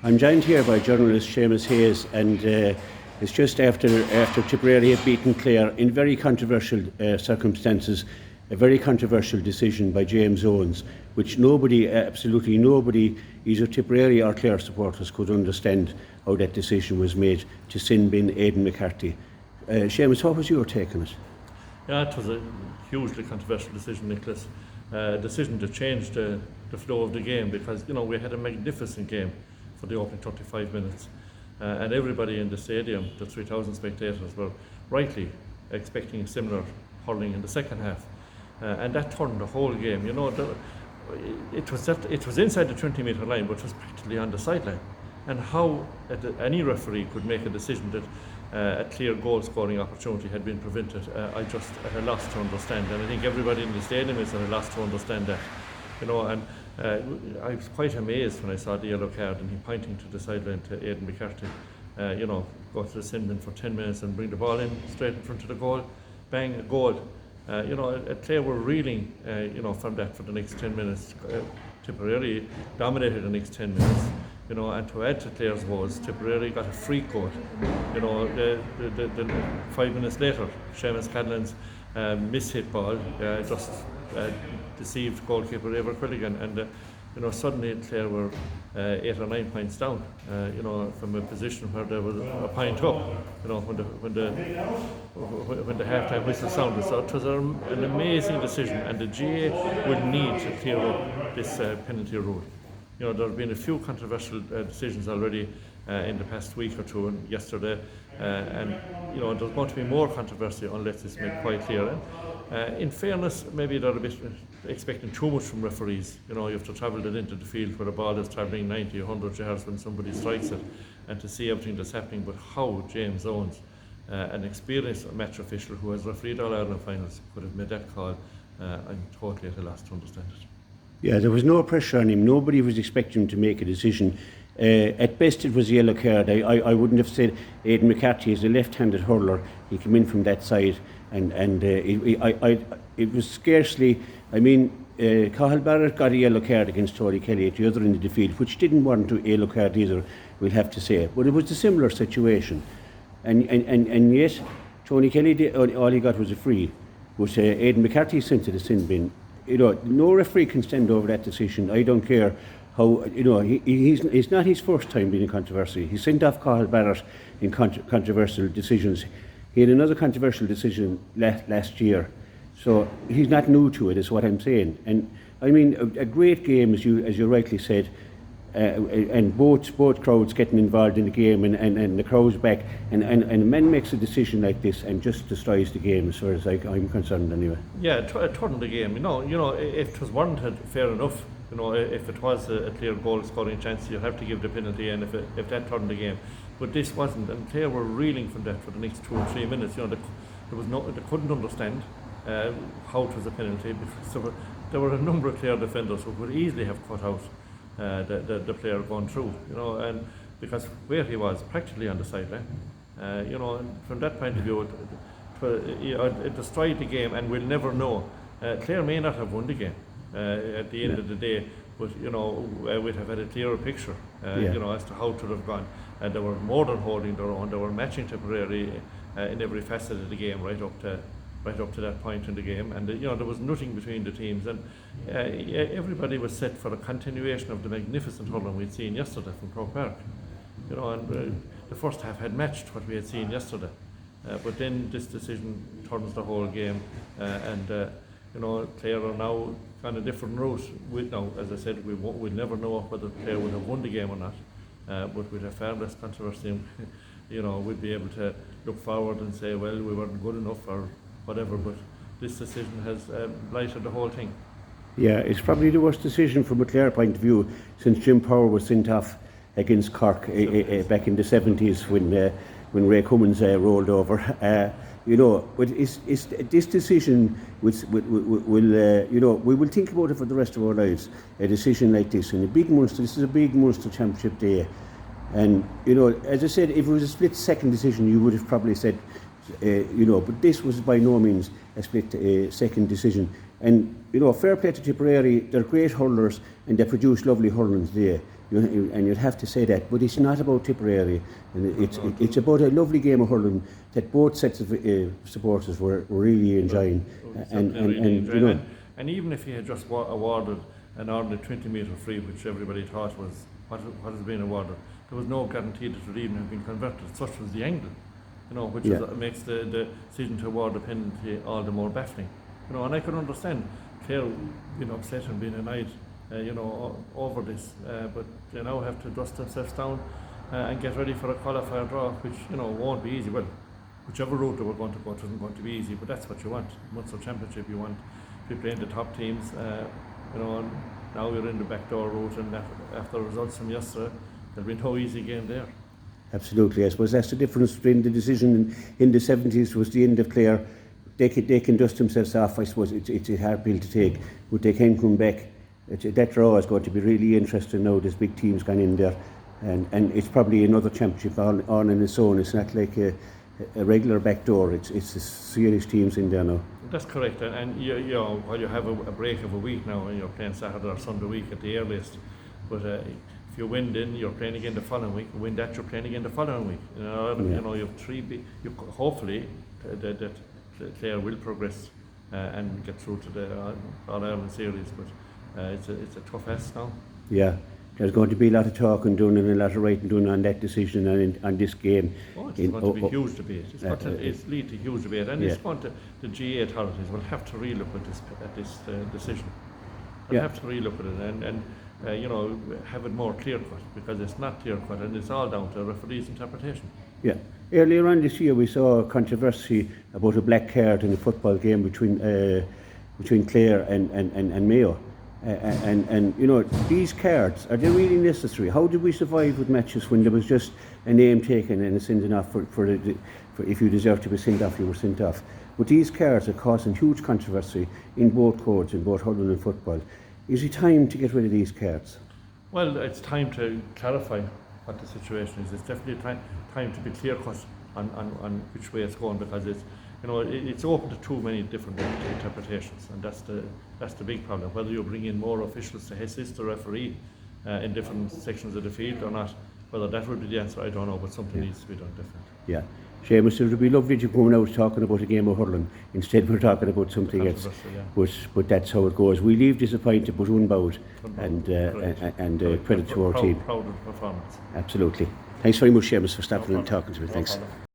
I'm joined here by journalist Seamous Hayes, and it's just after Tipperary have beaten Clare in very controversial circumstances, a very controversial decision by James Owens, which absolutely nobody, either Tipperary or Clare supporters, could understand how that decision was made to sin bin Aidan McCarthy. Seamus, what was your take on it? Yeah, it was a hugely controversial decision, Nicholas. A decision to change the flow of the game, because we had a magnificent game for the opening 35 minutes, and everybody in the stadium, the 3,000 spectators, were rightly expecting similar hurling in the second half, and that turned the whole game. It was inside the 20-metre line, but it was practically on the sideline. And how any referee could make a decision that a clear goal scoring opportunity had been prevented, I just at a loss to understand. And I think everybody in the stadium is at a loss to understand that. And I was quite amazed when I saw the yellow card and he pointing to the sideline to Aidan McCarthy. Go to the sin bin for 10 minutes and bring the ball in straight in front of the goal, bang, a goal. Clare were reeling, from that for the next 10 minutes. Tipperary dominated the next 10 minutes. And to add to Clare's woes, Tipperary got a free goal. The 5 minutes later, Seamus Cadlan's mishit ball just deceived goalkeeper Ever Quilligan, and suddenly Clare were 8 or 9 points down. From a position where there was a point up. When the half-time whistle sounded, so it was an amazing decision, and the GA will need to clear up this penalty rule. There have been a few controversial decisions already in the past week or two, and yesterday, and there's going to be more controversy unless it's made quite clear. In fairness, maybe they're a bit expecting too much from referees. You have to travel it into the field where the ball is travelling 90 or 100 yards when somebody strikes it, and to see everything that's happening. But how James Owens, an experienced match official who has refereed All Ireland finals, could have made that call, I'm totally at a loss to understand it. Yeah, there was no pressure on him. Nobody was expecting him to make a decision. At best, it was a yellow card. I wouldn't have said Aidan McCarthy is a left-handed hurler. He came in from that side, and it was scarcely. Cathal Barrett got a yellow card against Tony Kelly at the other end of the field, which didn't warrant a yellow card either, we'll have to say. But it was a similar situation, and yet Tony Kelly all he got was a free. But Aidan McCarthy sent to the sin bin. No referee can stand over that decision. I don't care how, it's not his first time being in controversy. He sent off Cathal Barrett in controversial decisions. He had another controversial decision last year. So he's not new to it, is what I'm saying. And a great game, as you rightly said, and both crowds getting involved in the game, and the crowd's back, and a man makes a decision like this and just destroys the game, as far as I'm concerned anyway. Yeah, it turned the game. If it was warranted, fair enough. If it was a clear goal scoring chance, you have to give the penalty, and if that turned the game. But this wasn't, and Clare were reeling from that for the next 2 or 3 minutes. They couldn't understand how it was a penalty, because there were a number of Clare defenders who could easily have cut out the player going through, and because where he was practically on the sideline, and from that point of view, it destroyed the game, and we'll never know. Clare may not have won the game at the end of the day, but we'd have had a clearer picture, as to how it would have gone. And they were more than holding their own. They were matching Tipperary in every facet of the game, right up to that point in the game, and there was nothing between the teams, and everybody was set for a continuation of the magnificent hurling we'd seen yesterday from Croke Park. And the first half had matched what we had seen yesterday, but then this decision turns the whole game, and Clare are now on a different route. Now, as I said, we'll never know whether Clare would have won the game or not, but with a far less controversy, we'd be able to look forward and say, well, we weren't good enough or whatever, but this decision has blighted the whole thing. Yeah, it's probably the worst decision from a Clare point of view since Jim Power was sent off against Cork back in the 70s when Ray Cummins rolled over. But this decision will we will think about it for the rest of our lives. A decision like this in a big Munster, this is a big Munster Championship day, and as I said, if it was a split second decision, you would have probably said. But this was by no means a split second decision, And fair play to Tipperary, they're great hurlers and they produce lovely hurlings there. And you'd have to say that, but it's not about Tipperary, and it's about a lovely game of hurling that both sets of supporters were really enjoying. And even if he had just awarded an ordinary 20-metre free, which everybody thought was what has been awarded, there was no guarantee that it would even have been converted. Such was the angle, which makes the decision to award the penalty all the more baffling. And I can understand Clare being upset and being annoyed, over this, but they now have to dust themselves down and get ready for a qualifier draw, which won't be easy. Well, whichever route they were going to go isn't going to be easy, but that's what you want. Munster Championship, you want to be playing the top teams, and now you're in the backdoor route, and after results from yesterday, there'll be no easy game there. Absolutely, I suppose that's the difference between the decision in the 70s was the end of Clare. They can dust themselves off. I suppose it's a hard pill to take, but they can come back. That draw is going to be really interesting now. There's big teams gone in there, and it's probably another championship on in its own. It's not like a regular backdoor. It's serious teams in there now. That's correct, and while you have a break of a week now, and you're playing Saturday or Sunday week at the earliest, but if you win, then you're playing again the following week. You win that, you're playing again the following week. You have three. Hopefully, that Clare will progress and get through to the All-Ireland series, but it's a tough ask now. Yeah, there's going to be a lot of talking done and a lot of writing done on that decision and on this game. Oh, it's going to be a huge debate. It's going to lead to huge debate, and it's going to, the GA authorities will have to relook at this decision. They'll have to relook at it and have it more clear cut, because it's not clear cut and it's all down to a referee's interpretation. Yeah. Earlier on this year, we saw a controversy about a black card in a football game between Clare and Mayo. These cards, are they really necessary? How did we survive with matches when there was just a name taken and a sending off for if you deserve to be sent off, you were sent off? But these cards are causing huge controversy in both codes, in both hurling and football. Is it time to get rid of these cards? Well, it's time to clarify what the situation is. It's definitely time to be clear cut on which way it's going, because it's open to too many different interpretations, and that's the big problem. Whether you bring in more officials to assist the referee in different sections of the field or not, whether that would be the answer, I don't know, but something needs to be done different. Yeah. Seamus, it would be lovely to come out talking about a game of hurling. Instead we're talking about something else. Yeah. But that's how it goes. We leave disappointed but unbowed, and credit to our team. Proud of the performance. Absolutely. Thanks very much, Seamus, for stopping and talking to me. Thanks.